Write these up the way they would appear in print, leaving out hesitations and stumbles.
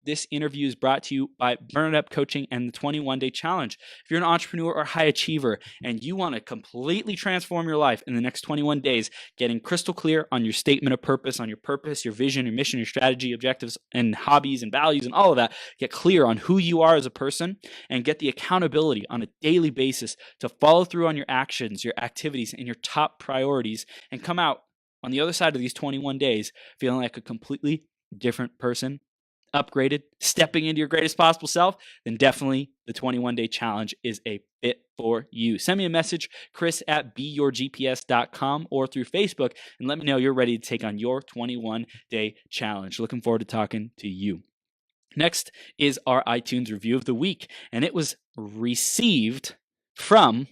This interview is brought to you by Burn It Up Coaching and the 21-Day Challenge. If you're an entrepreneur or high achiever and you want to completely transform your life in the next 21 days, getting crystal clear on your statement of purpose, on your purpose, your vision, your mission, your strategy, objectives, and hobbies and values and all of that, get clear on who you are as a person and get the accountability on a daily basis to follow through on your actions, your activities, and your top priorities, and come out on the other side of these 21 days feeling like a completely different person, upgraded, stepping into your greatest possible self, then definitely the 21-Day Challenge is a fit for you. Send me a message, chris@beyourgps.com, or through Facebook, and let me know you're ready to take on your 21-Day Challenge. Looking forward to talking to you. Next is our iTunes review of the week, and it was received from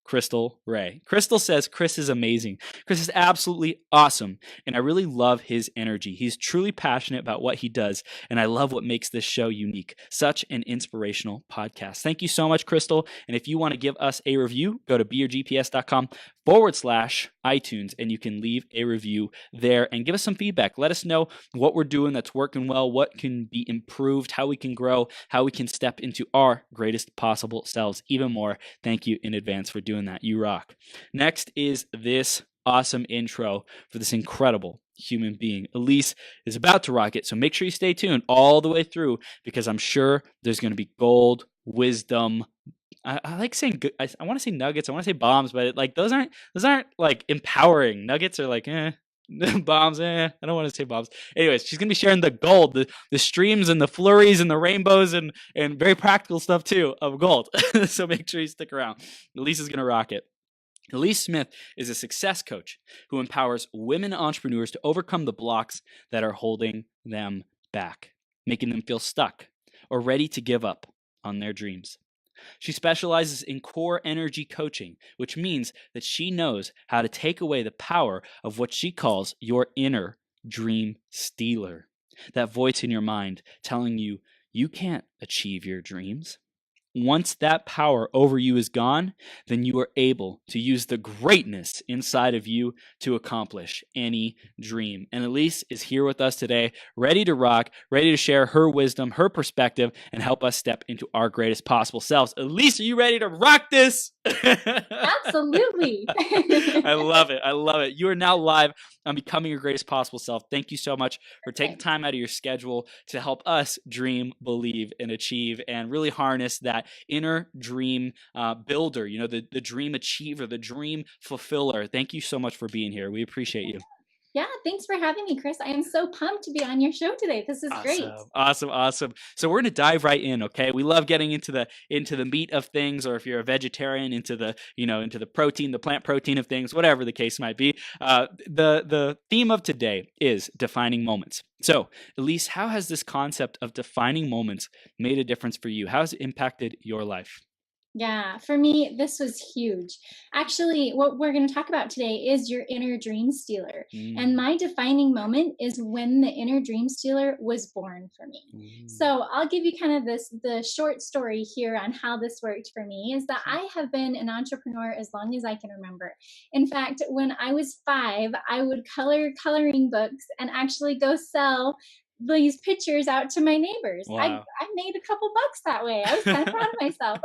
Crystal Ray. Crystal says, Chris is amazing. Chris is absolutely awesome, and I really love his energy. He's truly passionate about what he does, and I love what makes this show unique. Such an inspirational podcast. Thank you so much, Crystal. And if you want to give us a review, go to beyourgps.com/iTunes, and you can leave a review there and give us some feedback. Let us know what we're doing that's working well, what can be improved, how we can grow, how we can step into our greatest possible selves even more. Thank you in advance for doing that. You rock. Next is this awesome intro for this incredible human being. Elise is about to rock it, so make sure you stay tuned all the way through because I'm sure there's going to be gold, wisdom. I like saying good. I want to say nuggets. I want to say bombs, but those aren't like empowering. Nuggets are like bombs. I don't want to say bombs. Anyways, she's gonna be sharing the gold, the streams and the flurries and the rainbows and very practical stuff too of gold. So make sure you stick around. Elise is gonna rock it. Elise Smith is a success coach who empowers women entrepreneurs to overcome the blocks that are holding them back, making them feel stuck or ready to give up on their dreams. She specializes in core energy coaching, which means that she knows how to take away the power of what she calls your inner dream stealer. That voice in your mind telling you you can't achieve your dreams. Once that power over you is gone, then you are able to use the greatness inside of you to accomplish any dream. And Elise is here with us today, ready to rock, ready to share her wisdom, her perspective, and help us step into our greatest possible selves. Elise, are you ready to rock this? Absolutely. I love it. I love it. You are now live on Becoming Your Greatest Possible Self. Thank you so much for taking time out of your schedule to help us dream, believe, and achieve, and really harness that inner dream builder, the dream achiever, the dream fulfiller. Thank you so much for being here. We appreciate you. Yeah, thanks for having me, Chris. I am so pumped to be on your show today. This is great. Awesome. So we're gonna dive right in, okay? We love getting into the meat of things, or if you're a vegetarian, into the protein, the plant protein of things, whatever the case might be. The theme of today is defining moments. So, Elise, how has this concept of defining moments made a difference for you? How has it impacted your life? Yeah, for me, this was huge. Actually, what we're going to talk about today is your inner dream stealer. And my defining moment is when the inner dream stealer was born for me. So I'll give you kind of the short story here on how this worked for me is that I have been an entrepreneur as long as I can remember. In fact, when I was 5, I would color coloring books and actually go sell these pictures out to my neighbors. Wow. I made a couple bucks that way. I was kind of proud of myself.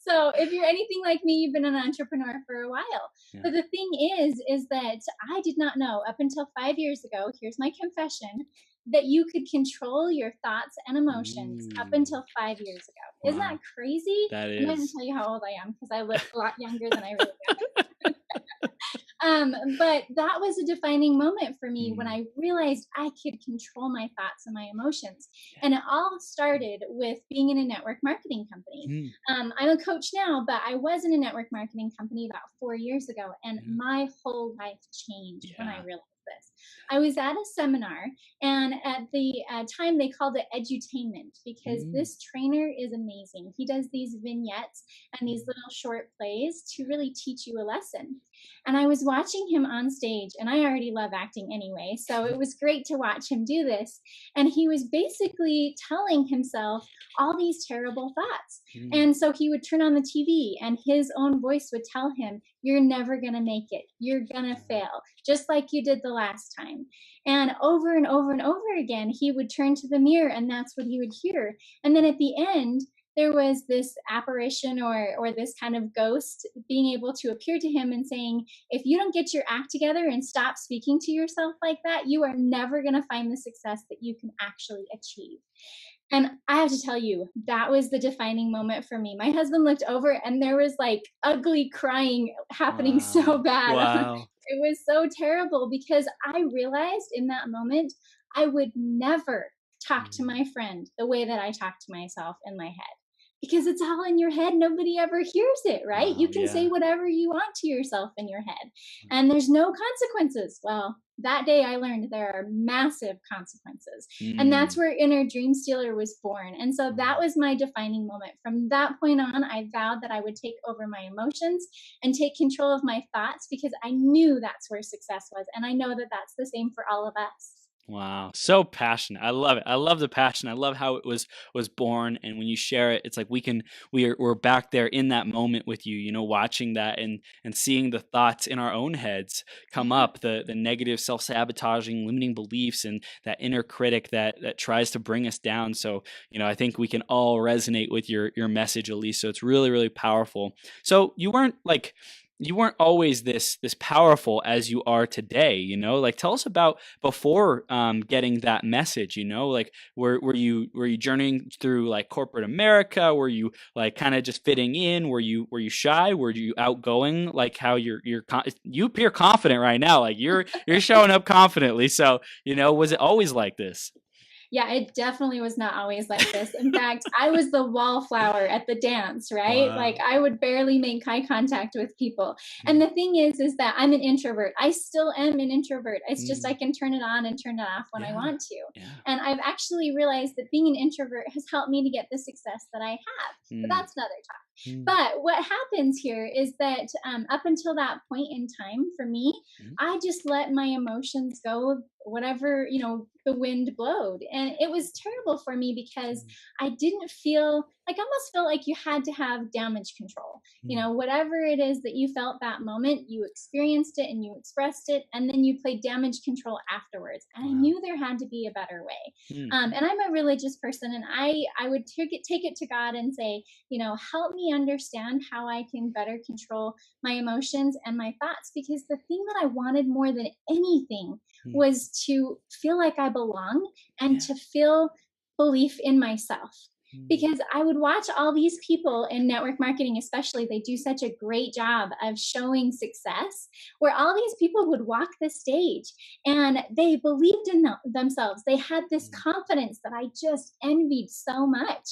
So if you're anything like me, you've been an entrepreneur for a while. Yeah. But the thing is that I did not know up until 5 years ago, here's my confession, that you could control your thoughts and emotions up until 5 years ago. Wow. Isn't that crazy? That is. I'm going to tell you how old I am because I look a lot younger than I really am. But that was a defining moment for me when I realized I could control my thoughts and my emotions. And it all started with being in a network marketing company. I'm a coach now, but I was in a network marketing company about 4 years ago, and my whole life changed when I realized this. I was at a seminar, and at the time they called it edutainment because this trainer is amazing. He does these vignettes and these little short plays to really teach you a lesson. And I was watching him on stage, and I already love acting anyway, so it was great to watch him do this. And he was basically telling himself all these terrible thoughts. And so he would turn on the TV, and his own voice would tell him, you're never going to make it. You're going to fail, just like you did the last time. And over and over and over again, he would turn to the mirror and that's what he would hear. And then at the end, there was this apparition or this kind of ghost being able to appear to him and saying, if you don't get your act together and stop speaking to yourself like that, you are never going to find the success that you can actually achieve. And I have to tell you, that was the defining moment for me. My husband looked over and there was like ugly crying happening so bad. Wow. It was so terrible because I realized in that moment, I would never talk to my friend the way that I talk to myself in my head. Because it's all in your head. Nobody ever hears it, right? You can say whatever you want to yourself in your head, and there's no consequences. Well, that day I learned there are massive consequences. And that's where Inner Dream Stealer was born. And so that was my defining moment. From that point on, I vowed that I would take over my emotions and take control of my thoughts because I knew that's where success was. And I know that that's the same for all of us. Wow, so passionate. I love it. I love the passion. I love how it was born. And when you share it, it's like we're back there in that moment with you, you know, watching that and seeing the thoughts in our own heads come up, the negative, self-sabotaging, limiting beliefs, and that inner critic that tries to bring us down. So, you know, I think we can all resonate with your message, Elise. So it's really, really powerful. So you weren't always this powerful as you are today, you know. Like, tell us about before getting that message, you know. Like, were you journeying through like corporate America? Were you like kind of just fitting in? Were you shy? Were you outgoing? Like how you appear confident right now. Like you're showing up confidently. So, you know, was it always like this? Yeah, it definitely was not always like this. In fact, I was the wallflower at the dance, right? Wow. Like I would barely make eye contact with people. And the thing is that I'm an introvert. I still am an introvert. It's just I can turn it on and turn it off when I want to. And I've actually realized that being an introvert has helped me to get the success that I have. But that's another talk. But what happens here is that up until that point in time for me, I just let my emotions go whatever, you know, the wind blowed. And it was terrible for me because I didn't feel like, I almost felt like you had to have damage control. You know, whatever it is that you felt that moment, you experienced it and you expressed it, and then you played damage control afterwards. And I knew there had to be a better way. And I'm a religious person, and I would take it to God and say, you know, help me understand how I can better control my emotions and my thoughts. Because the thing that I wanted more than anything was to feel like I belong and to feel belief in myself. Because I would watch all these people in network marketing, especially, they do such a great job of showing success, where all these people would walk the stage and they believed in themselves. They had this confidence that I just envied so much.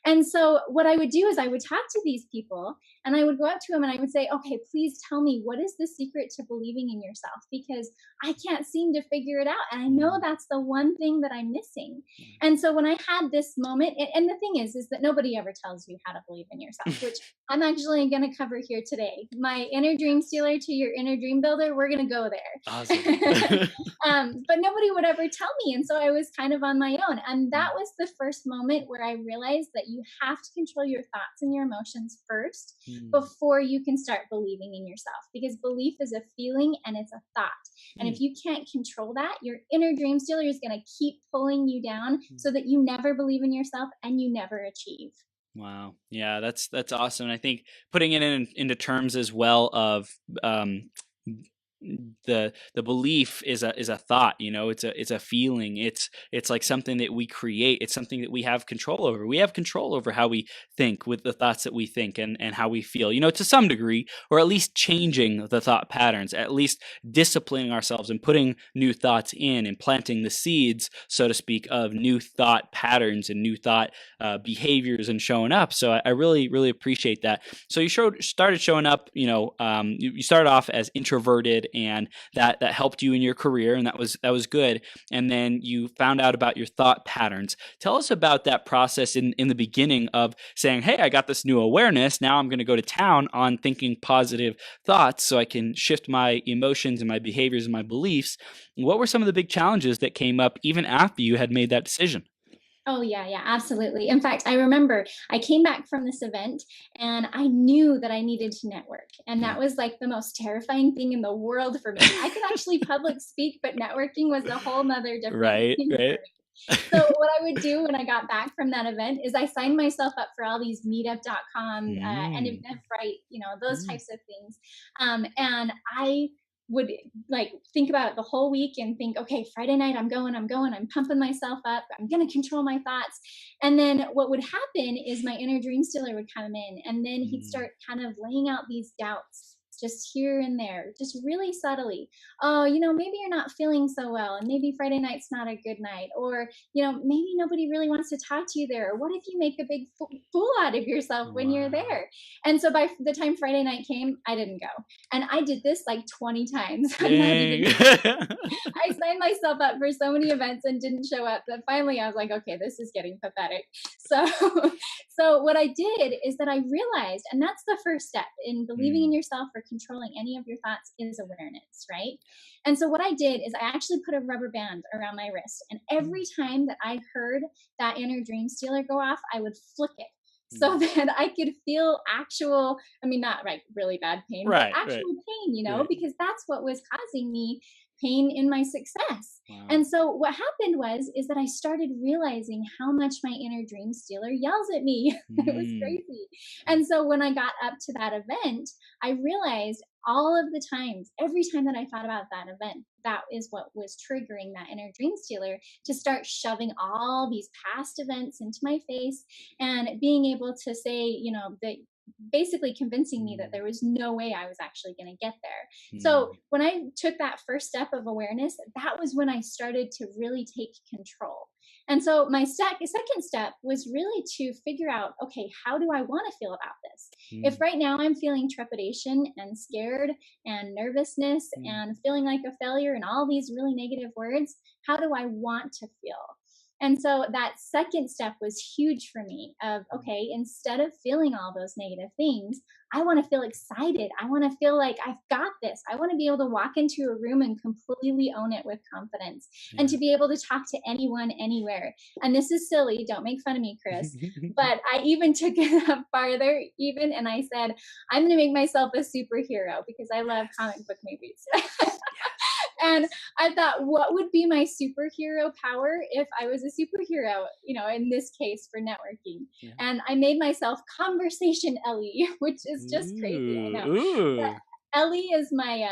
And so what I would do is I would talk to these people and I would go up to them and I would say, okay, please tell me, what is the secret to believing in yourself? Because I can't seem to figure it out. And I know that's the one thing that I'm missing. And so when I had this moment, and the thing is that nobody ever tells you how to believe in yourself, which I'm actually going to cover here today. My inner dream stealer to your inner dream builder, we're going to go there. Awesome. But nobody would ever tell me. And so I was kind of on my own. And that was the first moment where I realized that you have to control your thoughts and your emotions first before you can start believing in yourself. Because belief is a feeling and it's a thought. And if you can't control that, your inner dream stealer is going to keep pulling you down so that you never believe in yourself and you never achieve. Wow. Yeah, that's awesome. And I think putting it into terms as well of the belief is a thought, you know. It's a feeling. It's like something that we create. It's something that we have control over. We have control over how we think with the thoughts that we think and how we feel, you know, to some degree, or at least changing the thought patterns, at least disciplining ourselves and putting new thoughts in and planting the seeds, so to speak, of new thought patterns and new thought behaviors and showing up. So I really, really appreciate that. So you started showing up, you know, you started off as introverted, and that helped you in your career, and that was good. And then you found out about your thought patterns. Tell us about that process in the beginning of saying, hey, I got this new awareness. Now I'm going to go to town on thinking positive thoughts so I can shift my emotions and my behaviors and my beliefs. What were some of the big challenges that came up even after you had made that decision? Oh, yeah, yeah, absolutely. In fact, I remember I came back from this event and I knew that I needed to network. And Yeah. that was like the most terrifying thing in the world for me. I could actually public speak, but networking was a whole nother different Right, thing for right. me. So what I would do when I got back from that event is I signed myself up for all these meetup.com and Mm, Eventbrite, those mm, types of things. And I would like think about it the whole week and think, okay, Friday night I'm pumping myself up, I'm going to control my thoughts. And then what would happen is my inner dream stealer would come in and then he'd mm. start kind of laying out these doubts just here and there, just really subtly. Oh, maybe you're not feeling so well and maybe Friday night's not a good night, or maybe nobody really wants to talk to you there, or what if you make a big fool out of yourself when you're Wow. there. And so by the time Friday night came, I didn't go. And I did this like 20 times. I'm not Dang. even, I signed myself up for so many events and didn't show up that finally I was like, okay, this is getting pathetic. So, so what I did is that I realized, and that's the first step in believing in Mm, yourself or controlling any of your thoughts is awareness, right? And so what I did is I actually put a rubber band around my wrist. And mm, every time that I heard that inner dream stealer go off, I would flick it so mm. that I could feel actual, I mean, not like really bad pain, but Right, right, actual pain, right. because that's what was causing me pain in my success. Wow. And so what happened is that I started realizing how much my inner dream stealer yells at me. It was Mm, crazy. And so when I got up to that event, I realized all of the times, every time that I thought about that event, that is what was triggering that inner dream stealer to start shoving all these past events into my face and being able to say, that basically convincing me that mm, there was no way I was actually going to get there. So mm, when I took that first step of awareness, that was when I started to really take control. And so my second step was really to figure out, okay, how do I want to feel about this? If mm, right now I'm feeling trepidation and scared and nervousness mm. and feeling like a failure and all these really negative words, how do I want to feel? And so that second step was huge for me of, Mm. okay, instead of feeling all those negative things, I want to feel excited. I want to feel like I've got this. I want to be able to walk into a room and completely own it with confidence and Yeah. to be able to talk to anyone anywhere. And this is silly. Don't make fun of me, Chris. But I even took it up farther, even, and I said, I'm going to make myself a superhero because I love comic book movies. Yes. And Yes. I thought, what would be my superhero power if I was a superhero, in this case for networking? Yeah. And I made myself Conversation Ellie, which is just crazy, I Ooh, know. But ooh. Ellie is my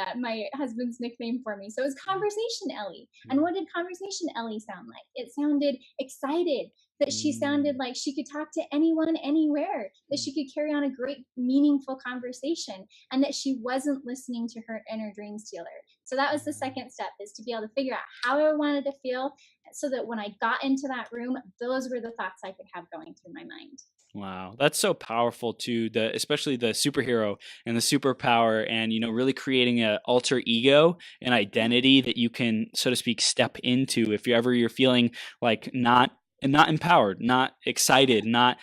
husband's nickname for me. So it's Yeah. Conversation Ellie. And Mm, what did Conversation Ellie sound like? It sounded excited, that she sounded mm, like she could talk to anyone anywhere, that mm. she could carry on a great meaningful conversation, and that she wasn't listening to her inner dream stealer. So that was the Wow. second step, is to be able to figure out how I wanted to feel so that when I got into that room, those were the thoughts I could have going through my mind. Wow, that's so powerful too. The especially the superhero and the superpower, and really creating a alter ego and identity that you can, so to speak, step into if you're feeling like not empowered, not excited, not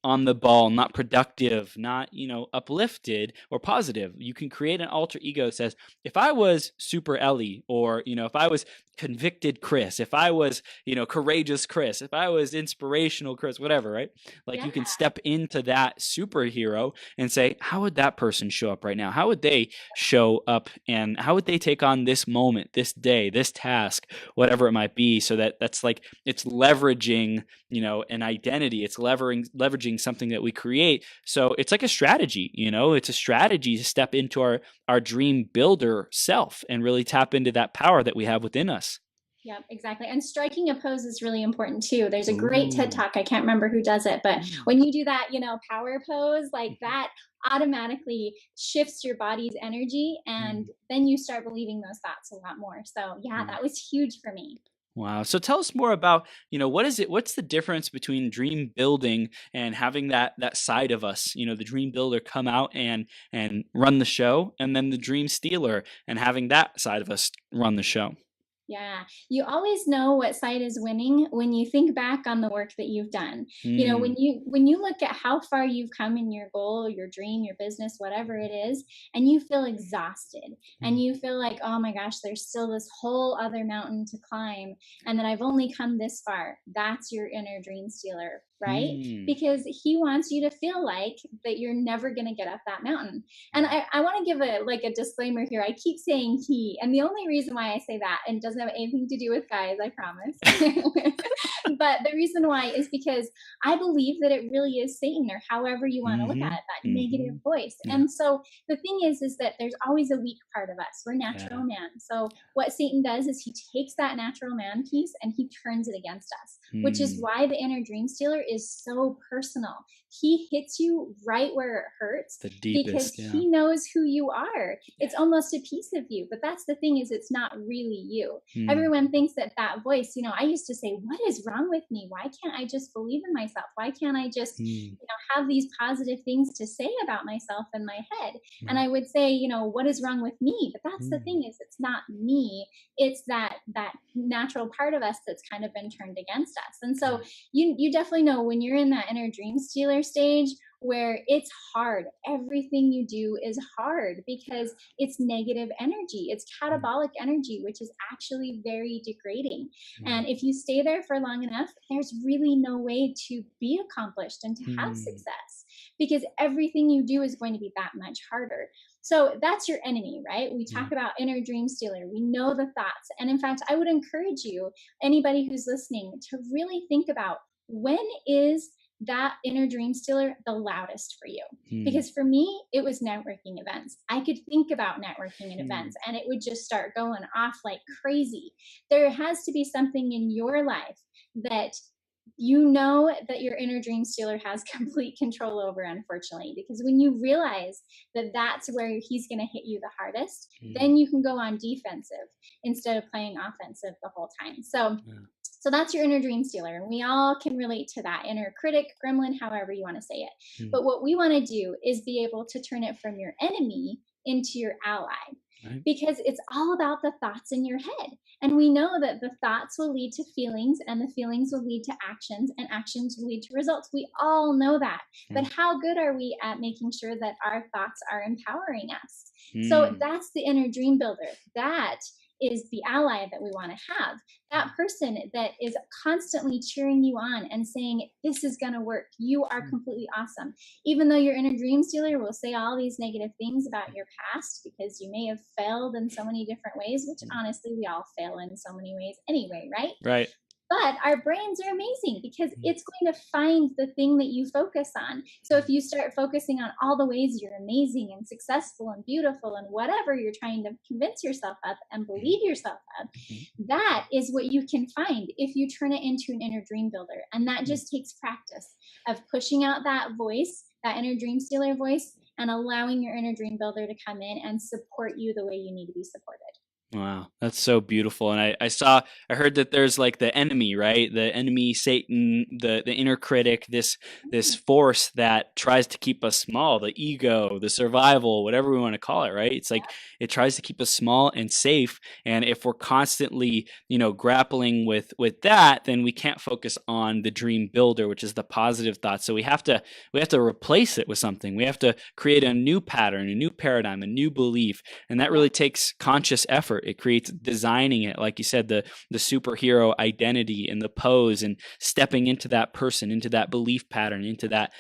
on the ball, not productive, not uplifted or positive. You can create an alter ego that says, if I was Super Ellie, or if I was convicted Chris, if I was courageous Chris, if I was inspirational Chris, whatever, right? Like Yeah. you can step into that superhero and say, how would that person show up right now? How would they show up, and how would they take on this moment, this day, this task, whatever it might be? So that's like, it's leveraging, an identity. It's leveraging something that we create. So it's like a strategy, it's a strategy to step into our dream builder self and really tap into that power that we have within us. Yep, exactly. And striking a pose is really important too. There's a great TED Ooh. talk. I can't remember who does it, but Mm. when you do that, power pose, like Mhm. that automatically shifts your body's energy. And Mm. then you start believing those thoughts a lot more. So, yeah, Yeah. that was huge for me. Wow. So tell us more about, what's the difference between dream building and having that side of us, the dream builder come out and run the show, and then the dream stealer and having that side of us run the show. Yeah. You always know what side is winning when you think back on the work that you've done. You know, Mm, when you look at how far you've come in your goal, your dream, your business, whatever it is, and you feel exhausted and mm, you feel like, "Oh my gosh, there's still this whole other mountain to climb and that I've only come this far." That's your inner dream stealer, right? mm. Because he wants you to feel like that you're never going to get up that mountain. And I want to give a disclaimer here. I keep saying he, and the only reason why I say that, and it doesn't have anything to do with guys, I promise. But the reason why is because I believe that it really is Satan, or however you want to look at Mhm, it, that negative mhm. voice. Yeah, And so the thing is that there's always a weak part of us. We're natural yeah. man. So what Satan does is he takes that natural man piece and he turns it against us, which is Mm, why the inner dream stealer is so personal. He hits you right where it hurts the because deepest, yeah. he knows who you are. Yeah. It's almost a piece of you, but that's the thing, is it's not really you. Mm, Everyone thinks that that voice, I used to say, what is wrong with me? Why can't I just believe in myself? Why can't I just, mm, have these positive things to say about myself in my head? And mm, I would say, what is wrong with me? But that's the mm, thing, is it's not me. It's that natural part of us that's kind of been turned against us. And so yeah. you definitely know when you're in that inner dream stealer stage where it's hard. Everything you do is hard because it's negative energy. It's Mm, catabolic energy, which is actually very degrading. wow. And if you stay there for long enough, there's really no way to be accomplished and to have Mm, success because everything you do is going to be that much harder. So that's your enemy, right? We yeah. talk about inner dream stealer. We know the thoughts. And in fact, I would encourage you, anybody who's listening, to really think about, when is that inner dream stealer the loudest for you? Mm, Because for me, it was networking events. I could think about networking and mm, events and it would just start going off like crazy. There has to be something in your life that that your inner dream stealer has complete control over, unfortunately, because when you realize that that's where he's going to hit you the hardest, mm, then you can go on defensive instead of playing offensive the whole time. yeah. So that's your inner dream stealer. And we all can relate to that inner critic, gremlin, however you want to say it. Mm, But what we want to do is be able to turn it from your enemy into your ally, right. because it's all about the thoughts in your head. And we know that the thoughts will lead to feelings, and the feelings will lead to actions, and actions will lead to results. We all know that. Right. But how good are we at making sure that our thoughts are empowering us? So Mm, that's the inner dream builder. That is the ally that we want to have. That person that is constantly cheering you on and saying, this is going to work. You are mm, completely awesome. Even though your inner dream stealer will say all these negative things about your past because you may have failed in so many different ways, which mm. honestly, we all fail in so many ways anyway, right? Right. But our brains are amazing because Mm, it's going to find the thing that you focus on. So if mm, you start focusing on all the ways you're amazing and successful and beautiful and whatever you're trying to convince yourself of and mhm, believe yourself of, mhm, that is what you can find if you turn it into an inner dream builder. And that mm. just takes practice of pushing out that voice, that inner dream stealer voice, and allowing your inner dream builder to come in and support you the way you need to be supported. Wow, that's so beautiful. And I heard that there's like the enemy, right? The enemy, Satan, the inner critic, this Mm, force that tries to keep us small, the ego, the survival, whatever we want to call it, right? It's like it tries to keep us small and safe. And if we're constantly, grappling with that, then we can't focus on the dream builder, which is the positive thought. So we have to replace it with something. We have to create a new pattern, a new paradigm, a new belief, and that yeah. really takes conscious effort. It creates designing it, like you said, the superhero identity and the pose, and stepping into that person, into that belief pattern, into that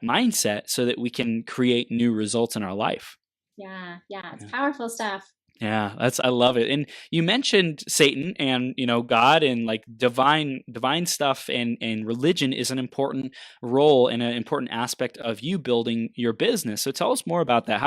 mindset, so that we can create new results in our life. Yeah. Yeah. It's Yeah. powerful stuff. Yeah, I love it. And you mentioned Satan and God and like divine stuff, and religion is an important role and an important aspect of you building your business. So tell us more about that.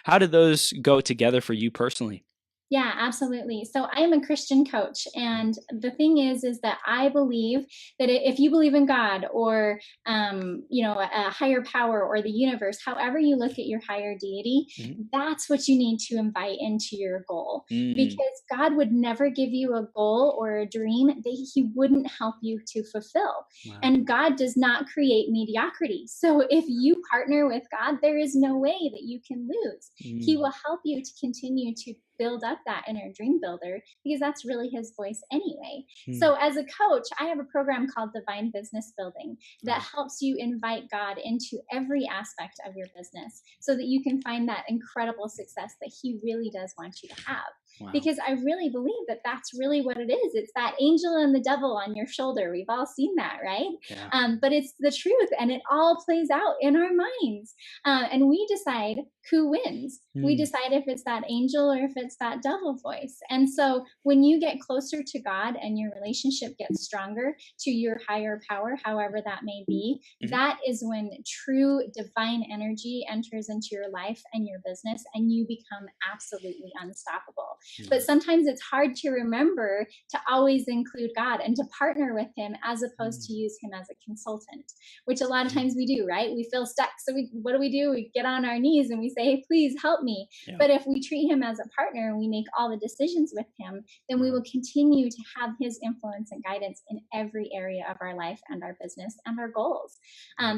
How did those go together for you personally? Yeah, absolutely. So I am a Christian coach, and the thing is that I believe that if you believe in God, or a higher power, or the universe, however you look at your higher deity, Mhm. that's what you need to invite into your goal. Mm, Because God would never give you a goal or a dream that He wouldn't help you to fulfill. wow. And God does not create mediocrity. So if you partner with God, there is no way that you can lose. He Mm, will help you to continue to build up that inner dream builder, because that's really his voice anyway. So as a coach, I have a program called Divine Business Building that helps you invite God into every aspect of your business so that you can find that incredible success that he really does want you to have. Wow. Because I really believe that that's really what it is. It's that angel and the devil on your shoulder. We've all seen that, right? Yeah. But it's the truth, and it all plays out in our minds. And we decide who wins. We decide if it's that angel or if it's that devil voice. And so when you get closer to God and your relationship gets stronger to your higher power, however that may be, that is when true divine energy enters into your life and your business, and you become absolutely unstoppable. But sometimes it's hard to remember to always include God and to partner with him as opposed to use him as a consultant, which a lot of times we do, right? We feel stuck. So what do? We get on our knees and we say, hey, please help me. Yeah. But if we treat him as a partner and we make all the decisions with him, then we will continue to have his influence and guidance in every area of our life and our business and our goals.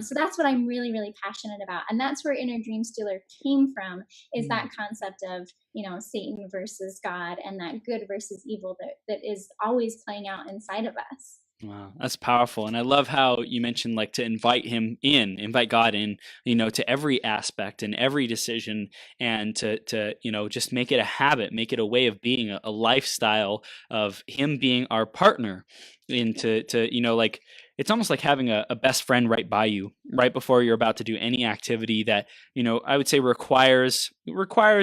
So that's what I'm really, really passionate about. And that's where Inner Dream Stealer came from, is that concept of, Satan versus God, and that good versus evil that is always playing out inside of us. Wow, that's powerful. And I love how you mentioned like to invite God in, to every aspect and every decision, and to just make it a habit, make it a way of being, a lifestyle of him being our partner. And like, it's almost like having a best friend right by you, right before you're about to do any activity that, I would say requires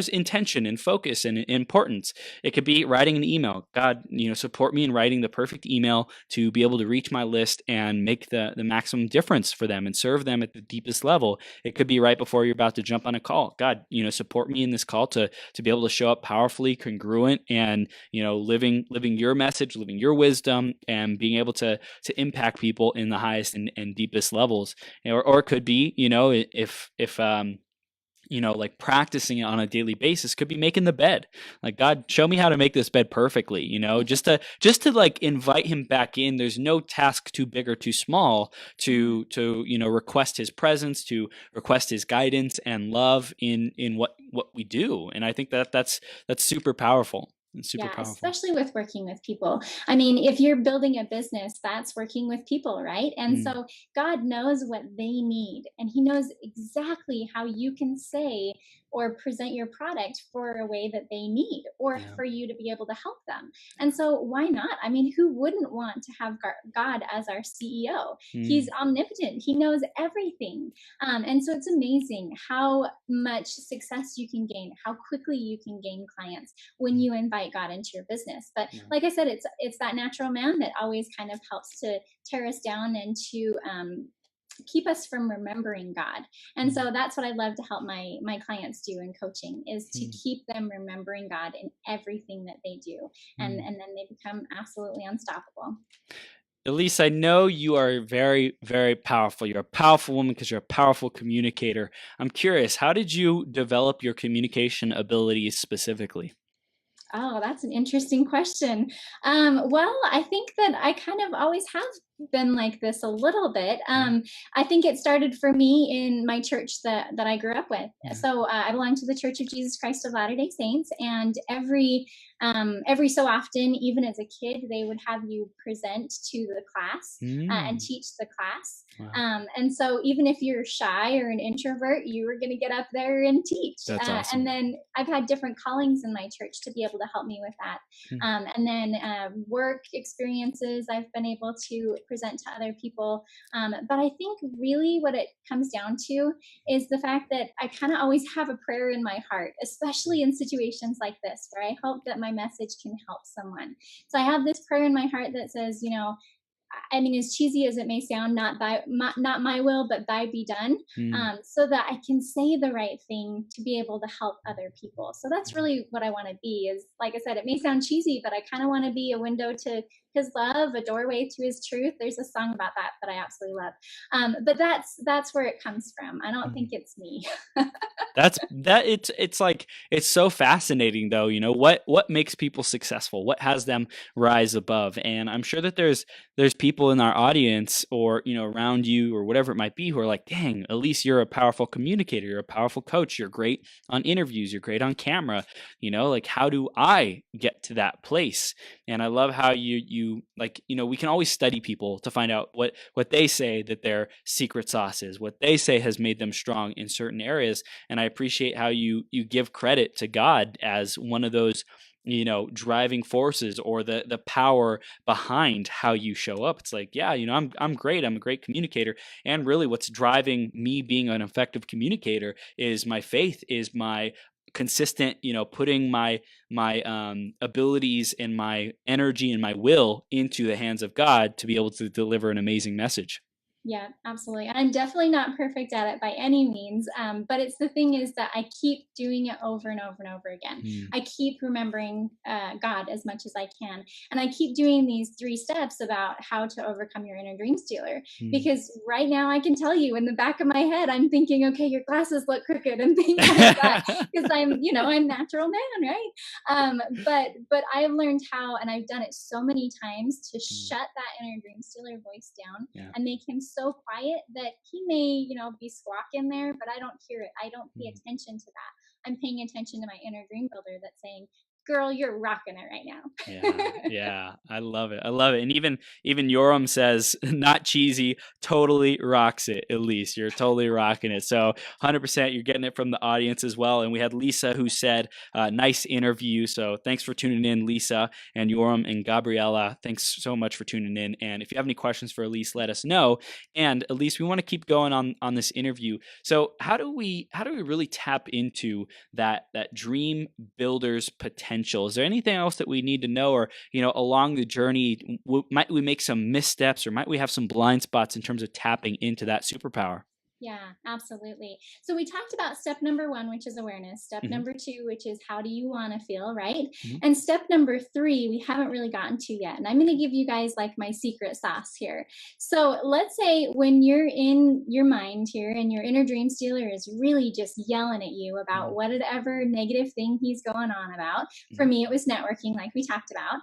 intention and focus and importance. It could be writing an email. God, support me in writing the perfect email to be able to reach my list and make the maximum difference for them and serve them at the deepest level. It could be right before you're about to jump on a call. God, support me in this call to be able to show up powerfully, congruent, and, living your message, living your wisdom, and being able to impact people in the highest and deepest levels. Or it could be, if like practicing it on a daily basis, could be making the bed. Like, God, show me how to make this bed perfectly, just to like invite him back in. There's no task too big or too small to request his presence, to request his guidance and love in what we do. And I think that's super powerful. Super powerful. Especially with working with people. I mean, if you're building a business, that's working with people, right? And so God knows what they need, and he knows exactly how you can say or present your product for a way that they need, or for you to be able to help them. And so why not? I mean, who wouldn't want to have God as our CEO? He's omnipotent. He knows everything. And so it's amazing how much success you can gain, how quickly you can gain clients when you invite God into your business. But like I said, it's that natural man that always kind of helps to tear us down and to keep us from remembering God. And so that's what I love to help my clients do in coaching, is to keep them remembering God in everything that they do. And then they become absolutely unstoppable. Elise, I know you are very, very powerful. You're a powerful woman because you're a powerful communicator. I'm curious, how did you develop your communication abilities specifically? Oh, that's an interesting question. Well, I think that I kind of always have been like this a little bit. I think it started for me in my church that I grew up with. So I belong to the Church of Jesus Christ of Latter-day Saints, and every so often, even as a kid, they would have you present to the class and teach the class. Wow. And so even if you're shy or an introvert, you were going to get up there and teach. That's awesome. And then I've had different callings in my church to be able to help me with that. And then work experiences, I've been able to present to other people. But I think really what it comes down to is the fact that I kind of always have a prayer in my heart, especially in situations like this, where I hope that my message can help someone. So I have this prayer in my heart that says, I mean, as cheesy as it may sound, not my will, but thy be done, so that I can say the right thing to be able to help other people. So that's really what I want to be. Is, like I said, it may sound cheesy, but I kind of want to be a window to his love, a doorway to his truth. There's a song about that I absolutely love. But that's where it comes from. I don't think it's me. It's like, it's so fascinating though, what makes people successful, what has them rise above. And I'm sure that there's people in our audience, or around you, or whatever it might be, who are like, dang, Elise, you're a powerful communicator, you're a powerful coach, you're great on interviews, you're great on camera, like, how do I get to that place? And I love how you like, we can always study people to find out what they say that their secret sauce is, what they say has made them strong in certain areas. And I appreciate how you give credit to God as one of those, driving forces, or the power behind how you show up. It's like, yeah, I'm great. I'm a great communicator. And really what's driving me being an effective communicator is my faith, is my consistent, putting my abilities and my energy and my will into the hands of God to be able to deliver an amazing message. Yeah, absolutely. I'm definitely not perfect at it by any means. But it's the thing is that I keep doing it over and over and over again. Mm. I keep remembering God as much as I can. And I keep doing these 3 steps about how to overcome your inner dream stealer. Mm. Because right now I can tell you in the back of my head, I'm thinking, okay, your glasses look crooked and things like that. Because I'm natural man, right? But I've learned how, and I've done it so many times, to shut that inner dream stealer voice down, and make him so quiet that he may, be squawking there, but I don't hear it. I don't pay attention to that. I'm paying attention to my inner dream builder that's saying, girl, you're rocking it right now. Yeah, I love it. I love it. And even Yoram says, not cheesy, totally rocks it. Elise, you're totally rocking it. So 100%, you're getting it from the audience as well. And we had Lisa who said, nice interview. So thanks for tuning in, Lisa, and Yoram and Gabriella. Thanks so much for tuning in. And if you have any questions for Elise, let us know. And Elise, we want to keep going on this interview. So how do we really tap into that dream builder's potential? Is there anything else that we need to know, or along the journey, might we make some missteps, or might we have some blind spots in terms of tapping into that superpower? Yeah, absolutely. So we talked about step number 1, which is awareness. Step number 2, which is how do you want to feel, right? And step number 3, we haven't really gotten to yet. And I'm going to give you guys like my secret sauce here. So let's say when you're in your mind here and your inner dream stealer is really just yelling at you about whatever negative thing he's going on about. For me, it was networking, like we talked about.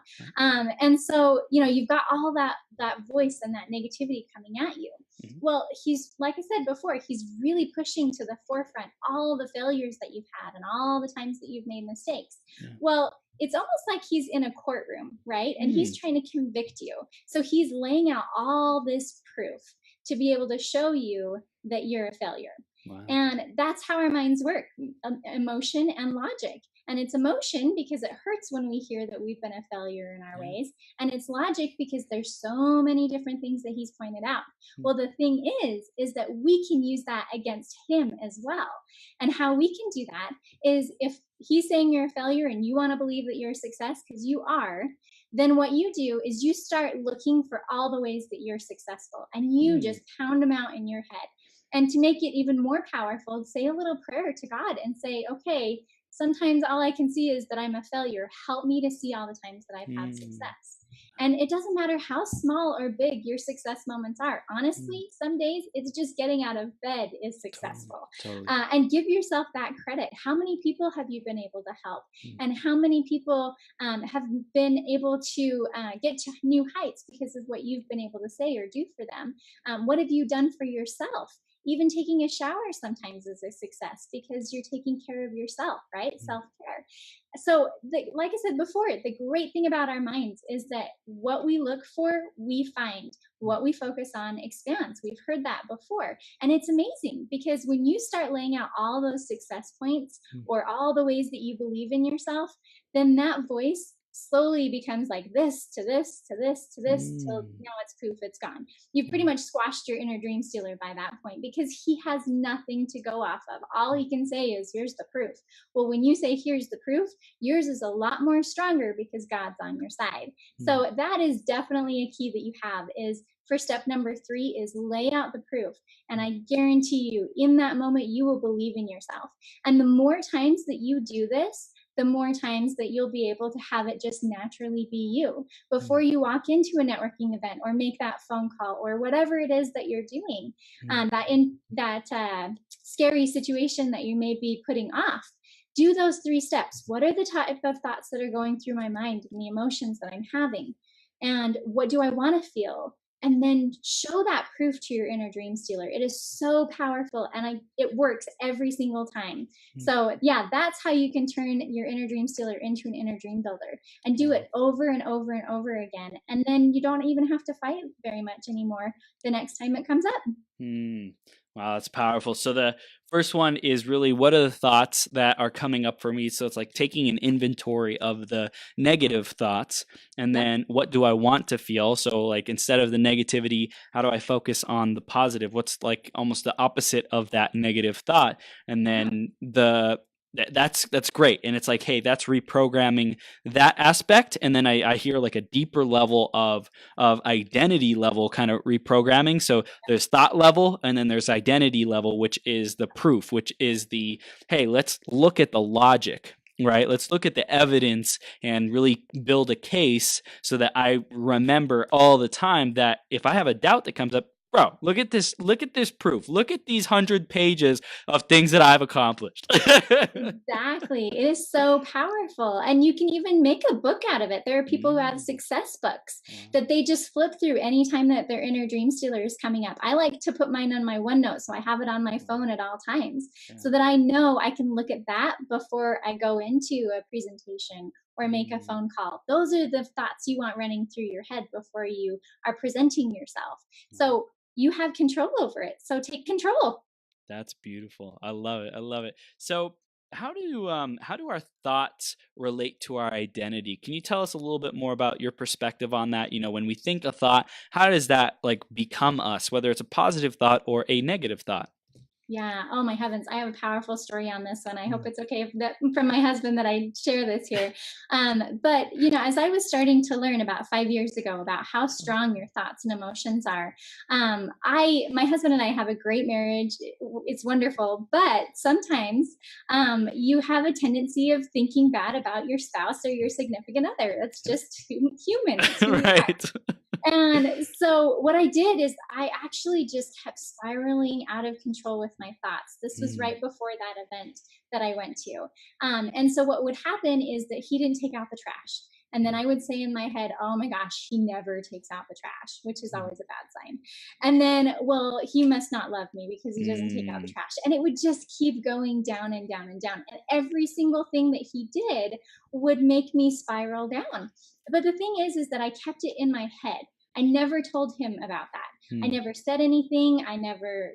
And so, you've got all that voice and that negativity coming at you. Well, he's, like I said before, he's really pushing to the forefront all the failures that you've had and all the times that you've made mistakes. Well, it's almost like he's in a courtroom, right? And he's trying to convict you. So he's laying out all this proof to be able to show you that you're a failure. Wow. And that's how our minds work, emotion and logic. And it's emotion because it hurts when we hear that we've been a failure in our ways. And it's logic because there's so many different things that he's pointed out. Well, the thing is that we can use that against him as well. And how we can do that is, if he's saying you're a failure and you want to believe that you're a success, because you are, then what you do is you start looking for all the ways that you're successful, and you just pound them out in your head. And to make it even more powerful, say a little prayer to God and say, okay, sometimes all I can see is that I'm a failure. Help me to see all the times that I've had success. And it doesn't matter how small or big your success moments are. Honestly, some days it's just getting out of bed is successful. Totally. And give yourself that credit. How many people have you been able to help? And how many people have been able to get to new heights because of what you've been able to say or do for them? What have you done for yourself? Even taking a shower sometimes is a success because you're taking care of yourself, right? Self-care. So like I said before, the great thing about our minds is that what we look for, we find. What we focus on expands. We've heard that before. And it's amazing because when you start laying out all those success points or all the ways that you believe in yourself, then that voice slowly becomes like this to this to this to this till now it's poof, it's gone. You've pretty much squashed your inner dream stealer by that point because he has nothing to go off of. All he can say is, here's the proof. Well, when you say here's the proof, yours is a lot more stronger because God's on your side. So that is definitely a key that you have, is for step number 3 is lay out the proof. And I guarantee you, in that moment, you will believe in yourself. And the more times that you do this, the more times that you'll be able to have it just naturally be you before you walk into a networking event or make that phone call or whatever it is that you're doing. That scary situation that you may be putting off. Do those 3 steps. What are the type of thoughts that are going through my mind and the emotions that I'm having? And what do I want to feel? And then show that proof to your inner dream stealer. It is so powerful, and it works every single time. So yeah, that's how you can turn your inner dream stealer into an inner dream builder, and do it over and over and over again. And then you don't even have to fight very much anymore the next time it comes up. Wow, that's powerful. So the first one is really, what are the thoughts that are coming up for me? So it's like taking an inventory of the negative thoughts, and then what do I want to feel? So like, instead of the negativity, how do I focus on the positive? What's like almost the opposite of that negative thought? And then that's great. And it's like, hey, that's reprogramming that aspect. And then I hear like a deeper level of identity level kind of reprogramming. So there's thought level, and then there's identity level, which is the proof, which is the, hey, let's look at the logic, right? Let's look at the evidence and really build a case so that I remember all the time that if I have a doubt that comes up, bro, look at this proof. Look at these 100 pages of things that I've accomplished. Exactly. It is so powerful. And you can even make a book out of it. There are people who have success books that they just flip through anytime that their inner dream stealer is coming up. I like to put mine on my OneNote, so I have it on my phone at all times, so that I know I can look at that before I go into a presentation or make a phone call. Those are the thoughts you want running through your head before you are presenting yourself. So you have control over it. So take control. That's beautiful. I love it. I love it. So how do our thoughts relate to our identity? Can you tell us a little bit more about your perspective on that? You know, when we think a thought, how does that like become us, whether it's a positive thought or a negative thought? Yeah. Oh my heavens. I have a powerful story on this one. I hope it's okay from my husband that I share this here. But as I was starting to learn about 5 years ago about how strong your thoughts and emotions are, my husband and I have a great marriage. It's wonderful, but sometimes you have a tendency of thinking bad about your spouse or your significant other. That's just human. It's who we are. Right. And so what I did is I actually just kept spiraling out of control with my thoughts. This was right before that event that I went to. And so what would happen is that he didn't take out the trash. And then I would say in my head, oh my gosh, he never takes out the trash, which is always a bad sign. And then, well, he must not love me because he doesn't take out the trash. And it would just keep going down and down and down. And every single thing that he did would make me spiral down. But the thing is that I kept it in my head. I never told him about that. I never said anything. I never,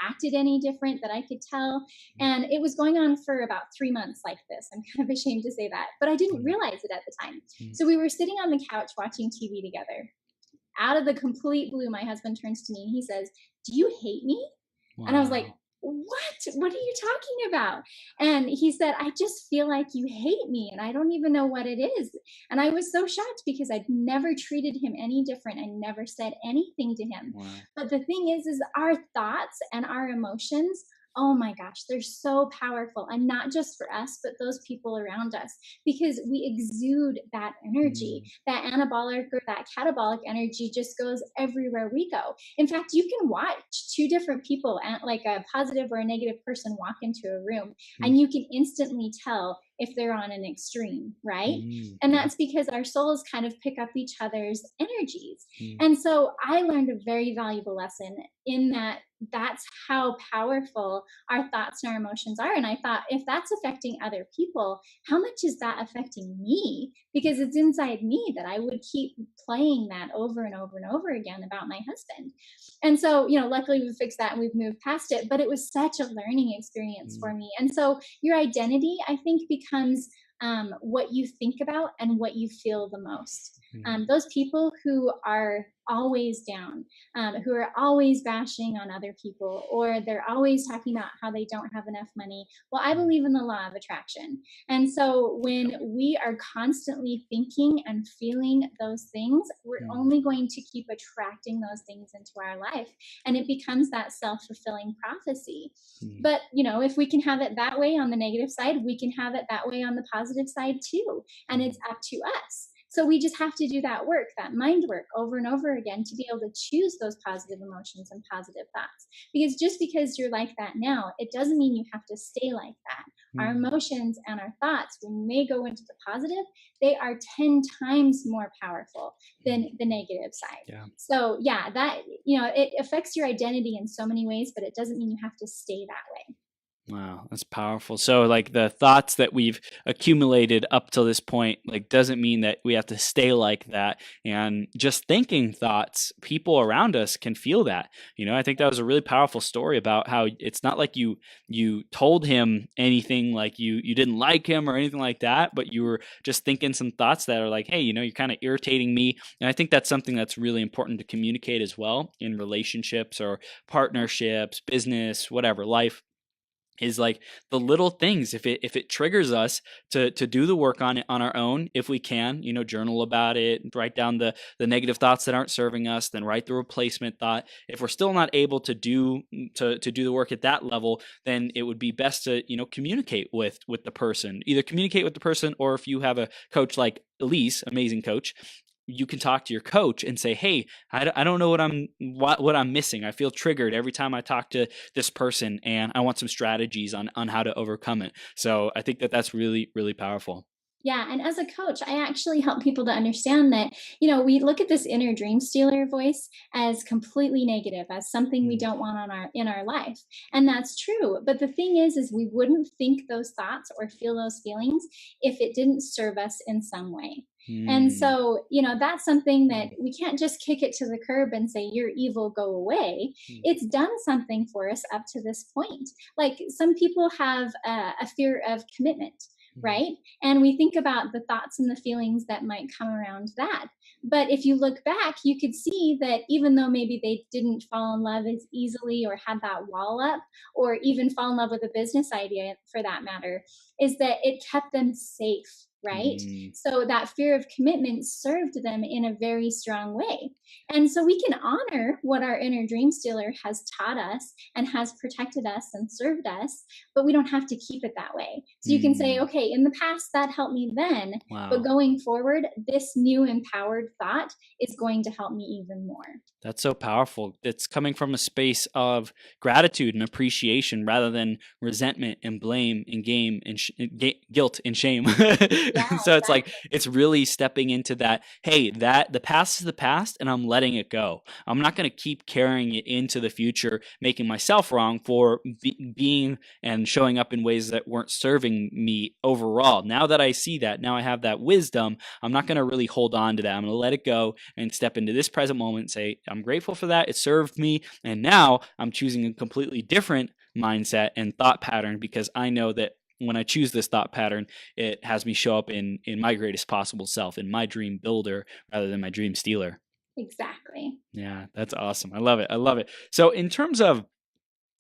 acted any different that I could tell. And it was going on for about 3 months like this. I'm kind of ashamed to say that, but I didn't realize it at the time. So we were sitting on the couch watching TV together. Out of the complete blue, my husband turns to me and he says, "Do you hate me?" Wow. And I was like, what are you talking about? And he said, "I just feel like you hate me and I don't even know what it is." And I was so shocked because I'd never treated him any different. I never said anything to him. Wow. But the thing is our thoughts and our emotions, oh my gosh, they're so powerful. And not just for us, but those people around us, because we exude that energy. That anabolic or that catabolic energy just goes everywhere we go. In fact, you can watch 2 different people, like a positive or a negative person, walk into a room, and you can instantly tell if they're on an extreme, right? And that's because our souls kind of pick up each other's energies. And so I learned a very valuable lesson in that. That's how powerful our thoughts and our emotions are. And I thought, if that's affecting other people, how much is that affecting me? Because it's inside me that I would keep playing that over and over and over again about my husband. And so, luckily we fixed that and we've moved past it, but it was such a learning experience for me. And so your identity, I think, becomes what you think about and what you feel the most. Those people who are always down, who are always bashing on other people, or they're always talking about how they don't have enough money. Well, I believe in the law of attraction. And so when we are constantly thinking and feeling those things, we're only going to keep attracting those things into our life. And it becomes that self-fulfilling prophecy. But, if we can have it that way on the negative side, we can have it that way on the positive side too. And it's up to us. So we just have to do that work, that mind work over and over again to be able to choose those positive emotions and positive thoughts. Because just because you're like that now, it doesn't mean you have to stay like that. Our emotions and our thoughts, when they go into the positive, they are 10 times more powerful than the negative side. Yeah. So yeah, that, it affects your identity in so many ways, but it doesn't mean you have to stay that way. Wow, that's powerful. So like the thoughts that we've accumulated up till this point, like doesn't mean that we have to stay like that. And just thinking thoughts, people around us can feel that. I think that was a really powerful story about how it's not like you told him anything like you didn't like him or anything like that, but you were just thinking some thoughts that are like, hey, you're kind of irritating me. And I think that's something that's really important to communicate as well in relationships or partnerships, business, whatever, life. Is like the little things. If it triggers us to do the work on it on our own, if we can, journal about it, write down the negative thoughts that aren't serving us, then write the replacement thought. If we're still not able to do the work at that level, then it would be best to communicate with the person. Either communicate with the person, or if you have a coach like Elise, amazing coach, you can talk to your coach and say, hey, I don't know what I'm missing. I feel triggered every time I talk to this person, and I want some strategies on how to overcome it. So I think that that's really, really powerful. Yeah, and as a coach, I actually help people to understand that, we look at this inner dream stealer voice as completely negative, as something we don't want in our life. And that's true. But the thing is we wouldn't think those thoughts or feel those feelings if it didn't serve us in some way. And so, that's something that we can't just kick it to the curb and say, you're evil, go away. It's done something for us up to this point. Like some people have a fear of commitment, right? And we think about the thoughts and the feelings that might come around that. But if you look back, you could see that even though maybe they didn't fall in love as easily or had that wall up, or even fall in love with a business idea for that matter, is that it kept them safe, right? So that fear of commitment served them in a very strong way. And so we can honor what our inner dream stealer has taught us and has protected us and served us, but we don't have to keep it that way. So you can say, okay, in the past that helped me then, but going forward, this new empowered thought is going to help me even more. That's so powerful. It's coming from a space of gratitude and appreciation rather than resentment and blame and game and guilt and shame. Yeah, So it's like it's really stepping into that. Hey, that the past is the past, and I'm letting it go. I'm not going to keep carrying it into the future, making myself wrong for being and showing up in ways that weren't serving me overall. Now that I see that, now I have that wisdom. I'm not going to really hold on to that. I'm going to let it go and step into this present moment and say, I'm grateful for that. It served me. And now I'm choosing a completely different mindset and thought pattern, because I know that when I choose this thought pattern, it has me show up in my greatest possible self, in my dream builder rather than my dream stealer. Exactly. Yeah, that's awesome. I love it. I love it. So in terms of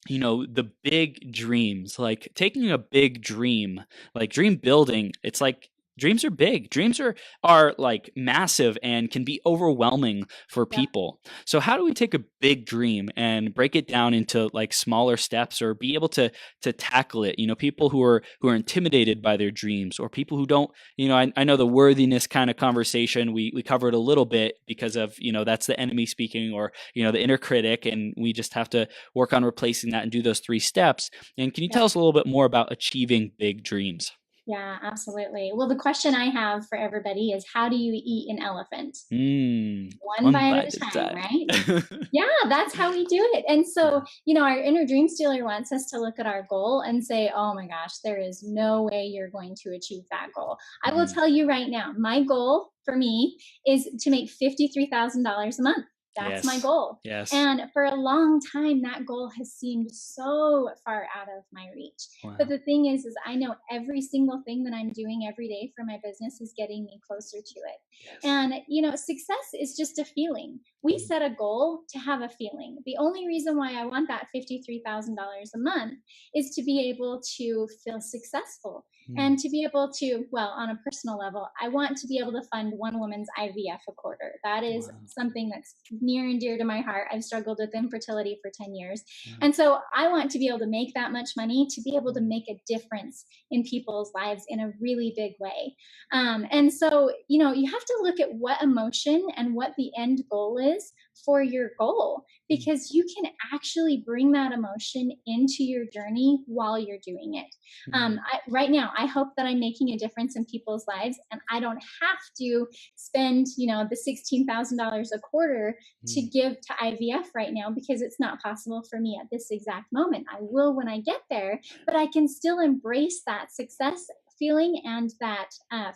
the big dreams, like taking a big dream, like dream building, it's like dreams are big. Dreams are like massive and can be overwhelming for people. So how do we take a big dream and break it down into like smaller steps, or be able to tackle it? People who are intimidated by their dreams, or people who don't, I know the worthiness kind of conversation we covered a little bit because of, that's the enemy speaking, or, the inner critic, and we just have to work on replacing that and do those 3 steps. And can you tell us a little bit more about achieving big dreams? Yeah, absolutely. Well, the question I have for everybody is, how do you eat an elephant? One bite at a time, right? Yeah, that's how we do it. And so, our inner dream stealer wants us to look at our goal and say, oh my gosh, there is no way you're going to achieve that goal. I will tell you right now, my goal for me is to make $53,000 a month. That's my Yes. goal. Yes. And for a long time, that goal has seemed so far out of my reach. But Wow. the thing is I know every single thing that I'm doing every day for my business is getting me closer to it. Yes. And, success is just a feeling. We Mm, set a goal to have a feeling. The only reason why I want that $53,000 a month is to be able to feel successful mm. and to be able to, well, on a personal level, I want to be able to fund one woman's IVF a quarter. That is Wow. something that's near and dear to my heart. I've struggled with infertility for 10 years. Wow. And so I want to be able to make that much money to be able to Mm, make a difference in people's lives in a really big way. And so, you have to look at what emotion and what the end goal is for your goal, mm, because you can actually bring that emotion into your journey while you're doing it. mm, Right now, I hope that I'm making a difference in people's lives, and I don't have to spend, the $16,000 a quarter to mm. give to IVF right now, because it's not possible for me at this exact moment. I will when I get there, but I can still embrace that success feeling and that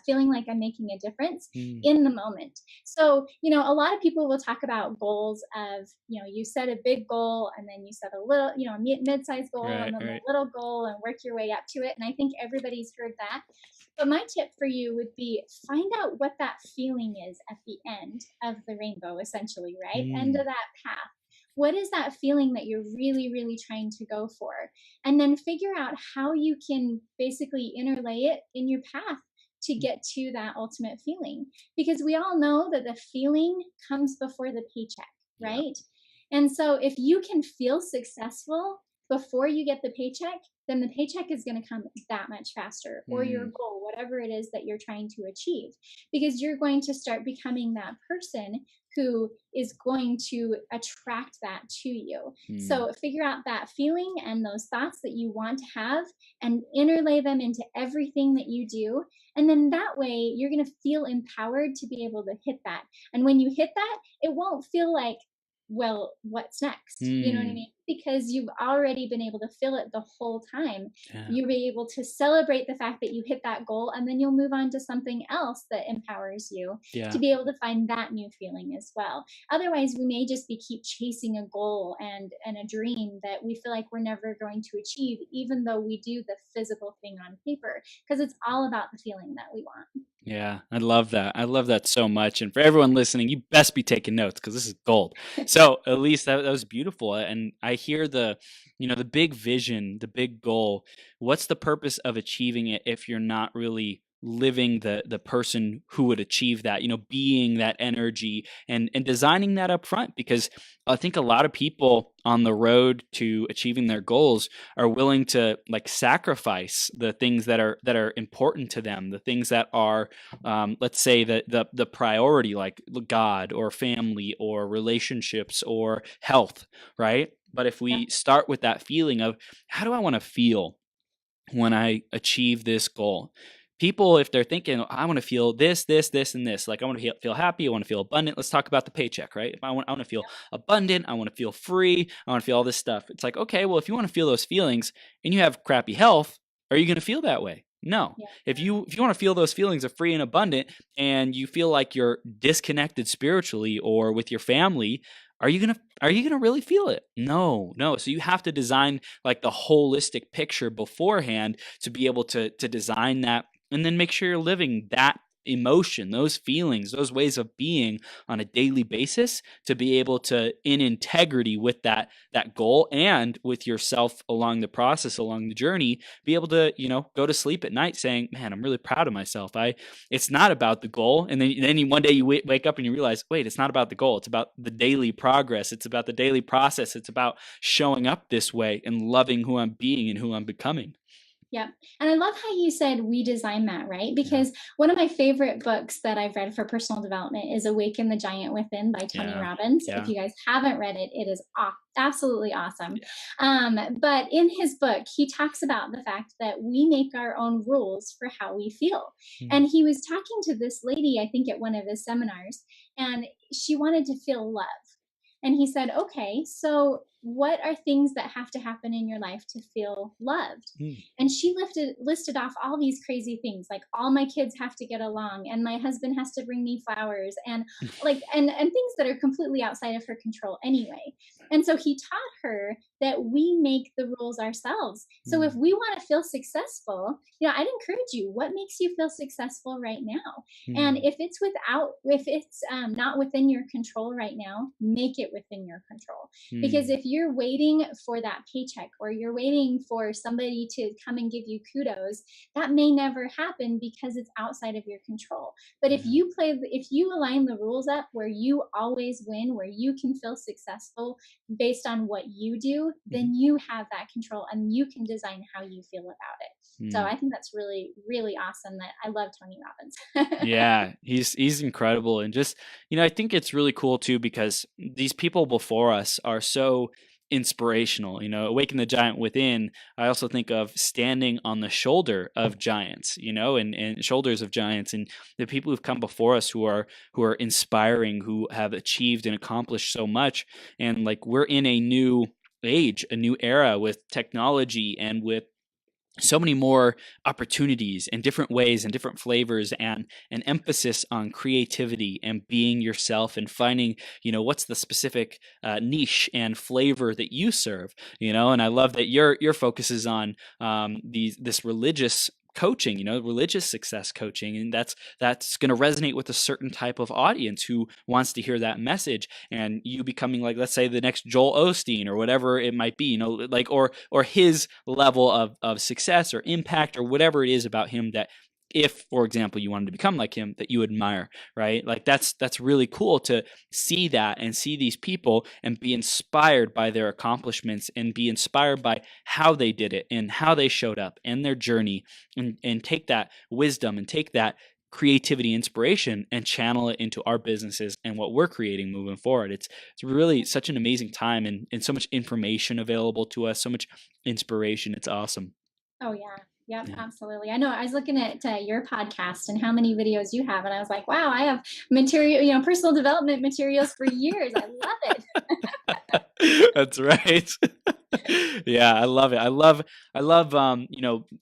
feeling like I'm making a difference Mm. in the moment. So, a lot of people will talk about goals of, you set a big goal and then you set a little, a mid-sized goal Right, and then right. a little goal and work your way up to it. And I think everybody's heard that. But my tip for you would be find out what that feeling is at the end of the rainbow, essentially, right? End Mm. of that path. What is that feeling that you're really, really trying to go for? And then figure out how you can basically interlay it in your path to get to that ultimate feeling. Because we all know that the feeling comes before the paycheck, Yeah. right? And so if you can feel successful before you get the paycheck, then the paycheck is going to come that much faster, or your Mm. goal, whatever it is that you're trying to achieve, because you're going to start becoming that person who is going to attract that to you. Mm. So figure out that feeling and those thoughts that you want to have and interlay them into everything that you do. And then that way you're going to feel empowered to be able to hit that. And when you hit that, it won't feel like, well, what's next? You know what I Mm. mean? Because you've already been able to feel it the whole time. Yeah. You'll be able to celebrate the fact that you hit that goal, and then you'll move on to something else that empowers you to Yeah. be able to find that new feeling as well. Otherwise, we may just be keep chasing a goal and a dream that we feel like we're never going to achieve, even though we do the physical thing on paper, because it's all about the feeling that we want. Yeah, I love that. I love that so much. And for everyone listening, you best be taking notes because this is gold. So, Elise, that was beautiful. And I hear the big vision, the big goal. What's the purpose of achieving it if you're not really living the person who would achieve that? Being that energy and designing that up front. Because I think a lot of people on the road to achieving their goals are willing to like sacrifice the things that are important to them, the things that are let's say the priority, like God or family or relationships or health, right? But if Yeah, we start with that feeling of how do I want to feel when I achieve this goal? People, if they're thinking, "Oh, I want to feel this, this, this, and this, like I want to feel happy, I want to feel abundant." Let's talk about the paycheck, right? If I want to feel abundant, I want to feel free, I want to feel all this stuff. It's like, okay, well, if you want to feel those feelings and you have crappy health, are you going to feel that way? No. yeah, If you want to feel those feelings of free and abundant, and you feel like you're disconnected spiritually or with your family, are you gonna really feel it? No, no. So you have to design like the holistic picture beforehand to be able to design that and then make sure you're living that emotion, those feelings, those ways of being on a daily basis to be able to in integrity with that goal and with yourself along the process, along the journey, be able to go to sleep at night saying, man, I'm really proud of myself. It's not about the goal. And then one day you wake up and you realize, wait, it's not about the goal. It's about the daily progress. It's about the daily process. It's about showing up this way and loving who I'm being and who I'm becoming. yeah. And I love how you said we design that, right? Yeah. Because one of my favorite books that I've read for personal development is Awaken the Giant Within by Tony Yeah. Robbins. If Yeah. you guys haven't read it, it is absolutely awesome. Yeah. But in his book, he talks about the fact that we make our own rules for how we feel. Mm. And he was talking to this lady, I think at one of his seminars, and she wanted to feel love. And he said, okay, so what are things that have to happen in your life to feel loved? And she listed off all these crazy things, like all my kids have to get along, and my husband has to bring me flowers, and like, and things that are completely outside of her control anyway. And so he taught her that we make the rules ourselves. So if we want to feel successful, I'd encourage you, what makes you feel successful right now? And if it's not within your control right now, make it within your control. Because if you're waiting for that paycheck, or you're waiting for somebody to come and give you kudos, that may never happen because it's outside of your control. But if you align the rules up where you always win, where you can feel successful based on what you do, then you have that control and you can design how you feel about it. So I think that's really, really awesome. That I love Tony Robbins. Yeah, he's incredible. And just, I think it's really cool too, because these people before us are so inspirational. Awaken the Giant Within, I also think of standing on the shoulder of giants, and shoulders of giants, and the people who've come before us who are inspiring, who have achieved and accomplished so much. And like, we're in a new age, a new era with technology and with so many more opportunities and different ways and different flavors, and an emphasis on creativity and being yourself and finding, what's the specific niche and flavor that you serve, and I love that your focus is on this religious coaching, religious success coaching, and that's going to resonate with a certain type of audience who wants to hear that message. And you becoming, like, let's say, the next Joel Osteen or whatever it might be, like, or his level of success or impact or whatever it is about him, that if, for example, you wanted to become like him, that you admire, right? Like, that's really cool to see that and see these people and be inspired by their accomplishments and be inspired by how they did it and how they showed up and their journey, and take that wisdom and take that creativity, inspiration, and channel it into our businesses and what we're creating moving forward. It's really such an amazing time, and so much information available to us, so much inspiration. It's awesome. Oh yeah. Yep, absolutely. I know. I was looking at your podcast and how many videos you have, and I was like, wow, I have material, personal development materials for years. I love it. That's right. Yeah, I love it. I love,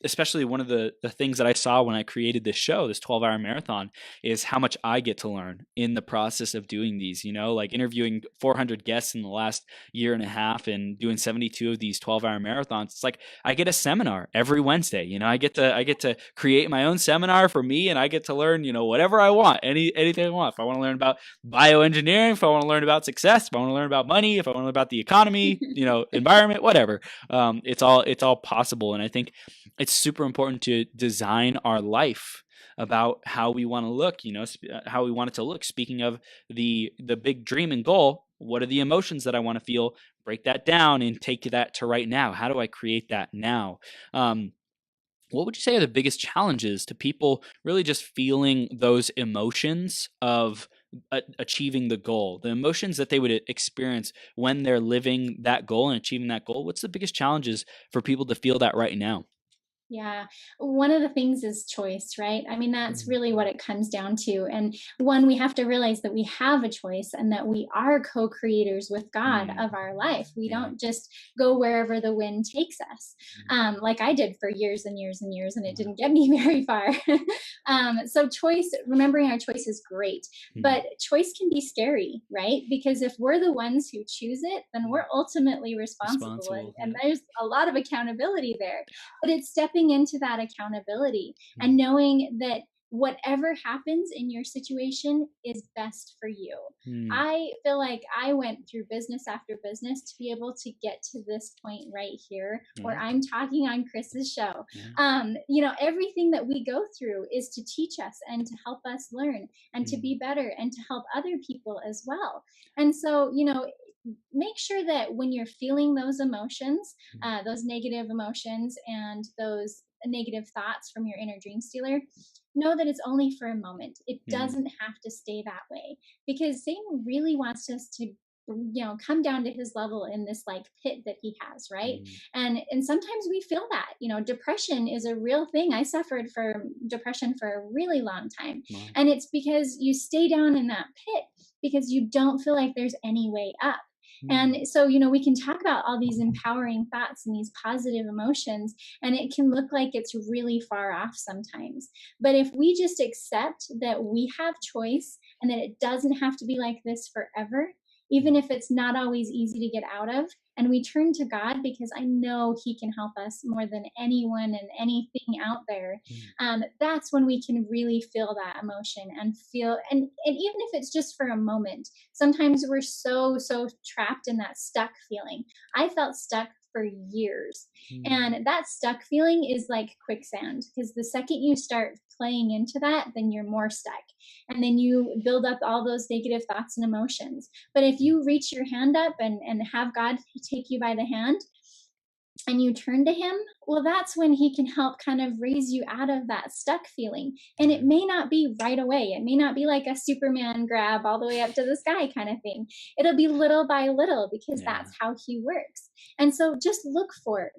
especially one of the things that I saw when I created this show, this 12-hour marathon, is how much I get to learn in the process of doing these, like interviewing 400 guests in the last year and a half and doing 72 of these 12-hour marathons. It's like I get a seminar every Wednesday. I get to create my own seminar for me, and I get to learn, whatever I want, anything I want. If I want to learn about bioengineering, if I want to learn about success, if I want to learn about money, if I want to learn about the economy, environment, whatever. It's all possible. And I think it's super important to design our life about how we want to look, how we want it to look. Speaking of the big dream and goal, what are the emotions that I want to feel? Break that down and take that to right now. How do I create that now? What would you say are the biggest challenges to people really just feeling those emotions of achieving the goal, the emotions that they would experience when they're living that goal and achieving that goal? What's the biggest challenges for people to feel that right now? Yeah. One of the things is choice, right? I mean, that's really what it comes down to. And one, we have to realize that we have a choice and that we are co-creators with God of our life. We don't just go wherever the wind takes us, like I did for years and years and years, and it didn't get me very far. So choice, remembering our choice is great, but choice can be scary, right? Because if we're the ones who choose it, then we're ultimately responsible. And there's a lot of accountability there, but it's stepping into that accountability and knowing that whatever happens in your situation is best for you. I feel like I went through business after business to be able to get to this point right here where I'm talking on Chris's show. Everything that we go through is to teach us and to help us learn and to be better and to help other people as well. And so, make sure that when you're feeling those emotions, those negative emotions and those negative thoughts from your inner dream stealer, know that it's only for a moment. It doesn't have to stay that way, because Satan really wants us to come down to his level in this like pit that he has, right? And sometimes we feel that, depression is a real thing. I suffered from depression for a really long time. And it's because you stay down in that pit because you don't feel like there's any way up. And so, we can talk about all these empowering thoughts and these positive emotions, and it can look like it's really far off sometimes. But if we just accept that we have choice and that it doesn't have to be like this forever, even if it's not always easy to get out of, and we turn to God, because I know He can help us more than anyone and anything out there, that's when we can really feel that emotion and feel, and even if it's just for a moment. Sometimes we're so trapped in that stuck feeling. I felt stuck for years. And that stuck feeling is like quicksand, because the second you start playing into that, then you're more stuck. And then you build up all those negative thoughts and emotions. But if you reach your hand up and have God take you by the hand, and you turn to Him, well, that's when He can help kind of raise you out of that stuck feeling. And it may not be right away. It may not be like a Superman grab all the way up to the sky kind of thing. It'll be little by little, because that's how He works. And so just look for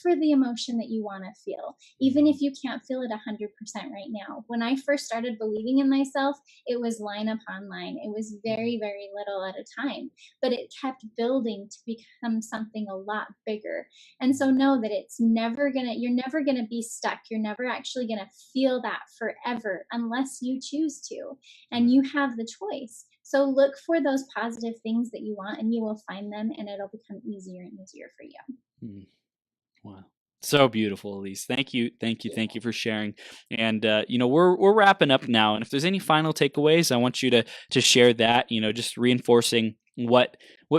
the emotion that you want to feel, even if you can't feel it 100% right now. When I first started believing in myself, it was line upon line. It was very, very little at a time, but it kept building to become something a lot bigger. And so know that you're never gonna be stuck. You're never actually gonna feel that forever unless you choose to, and you have the choice. So look for those positive things that you want, and you will find them, and it'll become easier and easier for you. Wow. So beautiful, Elise. Thank you for sharing. And we're wrapping up now. And if there's any final takeaways, I want you to share that. Just reinforcing what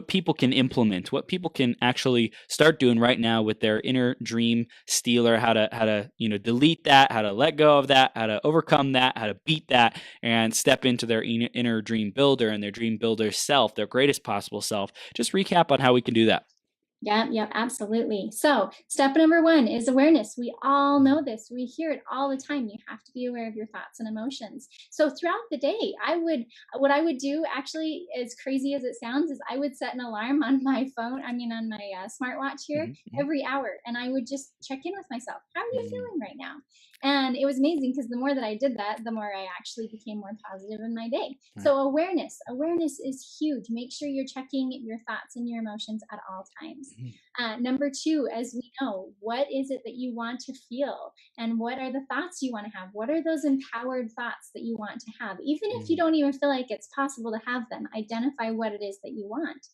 people can implement, what people can actually start doing right now with their inner dream stealer. How to delete that, how to let go of that, how to overcome that, how to beat that, and step into their inner dream builder and their dream builder self, their greatest possible self. Just recap on how we can do that. Yep, absolutely. So step number 1 is awareness. We all know this. We hear it all the time. You have to be aware of your thoughts and emotions. So throughout the day, what I would do, actually, as crazy as it sounds, is I would set an alarm on my phone, on my smartwatch here, every hour. And I would just check in with myself. How are you feeling right now? And it was amazing, because the more that I did that, the more I actually became more positive in my day. So awareness is huge. Make sure you're checking your thoughts and your emotions at all times. Number 2, as we know, what is it that you want to feel, and what are the thoughts you want to have? What are those empowered thoughts that you want to have? Even if you don't even feel like it's possible to have them, identify what it is that you want.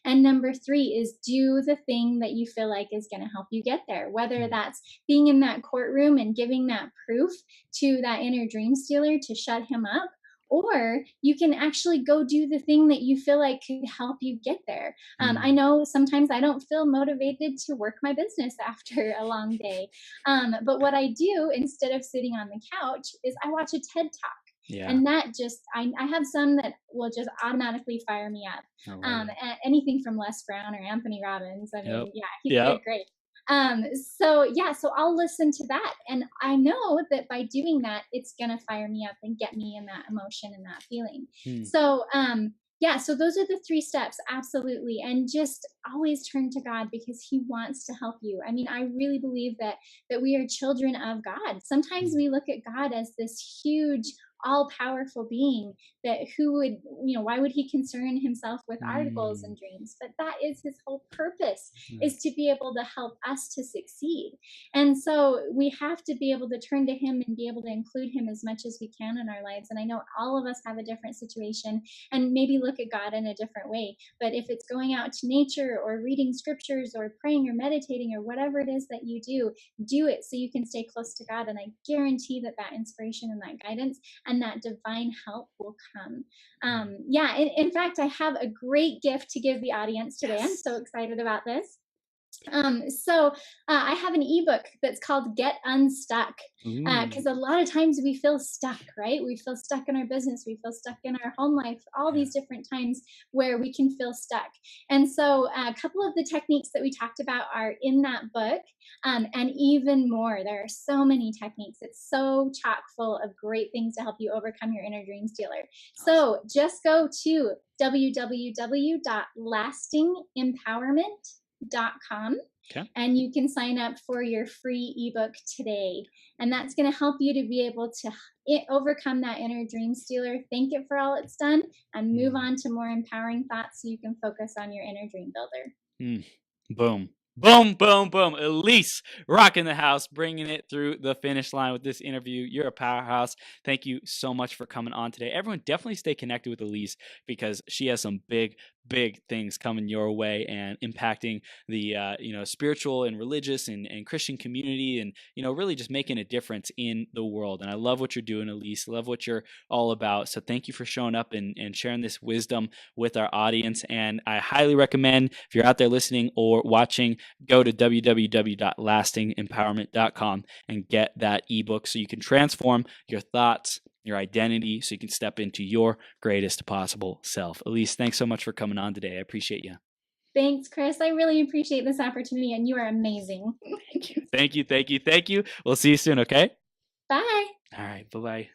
And number 3 is do the thing that you feel like is going to help you get there, whether that's being in that courtroom and giving that proof to that inner dream stealer to shut him up, or you can actually go do the thing that you feel like could help you get there. I know sometimes I don't feel motivated to work my business after a long day. But what I do, instead of sitting on the couch, is I watch a TED Talk. Yeah. And that just, I have some that will just automatically fire me up. Anything from Les Brown or Anthony Robbins. They're great. So I'll listen to that, and I know that by doing that, it's gonna fire me up and get me in that emotion and that feeling. So those are the 3 steps, absolutely. And just always turn to God, because He wants to help you. I really believe that we are children of God. Sometimes we look at God as this huge, all-powerful being why would He concern Himself with our goals and dreams? But that is His whole purpose, is to be able to help us to succeed. And so we have to be able to turn to Him and be able to include Him as much as we can in our lives. And I know all of us have a different situation and maybe look at God in a different way. But if it's going out to nature or reading scriptures or praying or meditating or whatever it is that you do it so you can stay close to God. And I guarantee that inspiration and that guidance and that divine help will come. In fact, I have a great gift to give the audience today. I'm so excited about this. I have an ebook that's called Get Unstuck, because a lot of times we feel stuck, right? We feel stuck in our business, we feel stuck in our home life, all these different times where we can feel stuck. And so a couple of the techniques that we talked about are in that book, and even more. There are so many techniques. It's so chock full of great things to help you overcome your inner dream stealer. So just go to www.lastingempowerment.com elise.com, Okay. and you can sign up for your free ebook today. And that's going to help you to be able to overcome that inner dream stealer, thank it for all it's done, and move on to more empowering thoughts so you can focus on your inner dream builder. Boom. Boom, boom, boom. Elise rocking the house, bringing it through the finish line with this interview. You're a powerhouse. Thank you so much for coming on today. Everyone, definitely stay connected with Elise because she has some big, big things coming your way and impacting the spiritual and religious and Christian community, and really just making a difference in the world. And I love what you're doing, Elise. Love what you're all about. So thank you for showing up and sharing this wisdom with our audience. And I highly recommend, if you're out there listening or watching, go to www.lastingempowerment.com and get that ebook so you can transform your thoughts, your identity, so you can step into your greatest possible self. Elise, thanks so much for coming on today. I appreciate you. Thanks, Chris. I really appreciate this opportunity, and you are amazing. Thank you. Thank you. Thank you. Thank you. We'll see you soon, okay? Bye. All right. Bye-bye.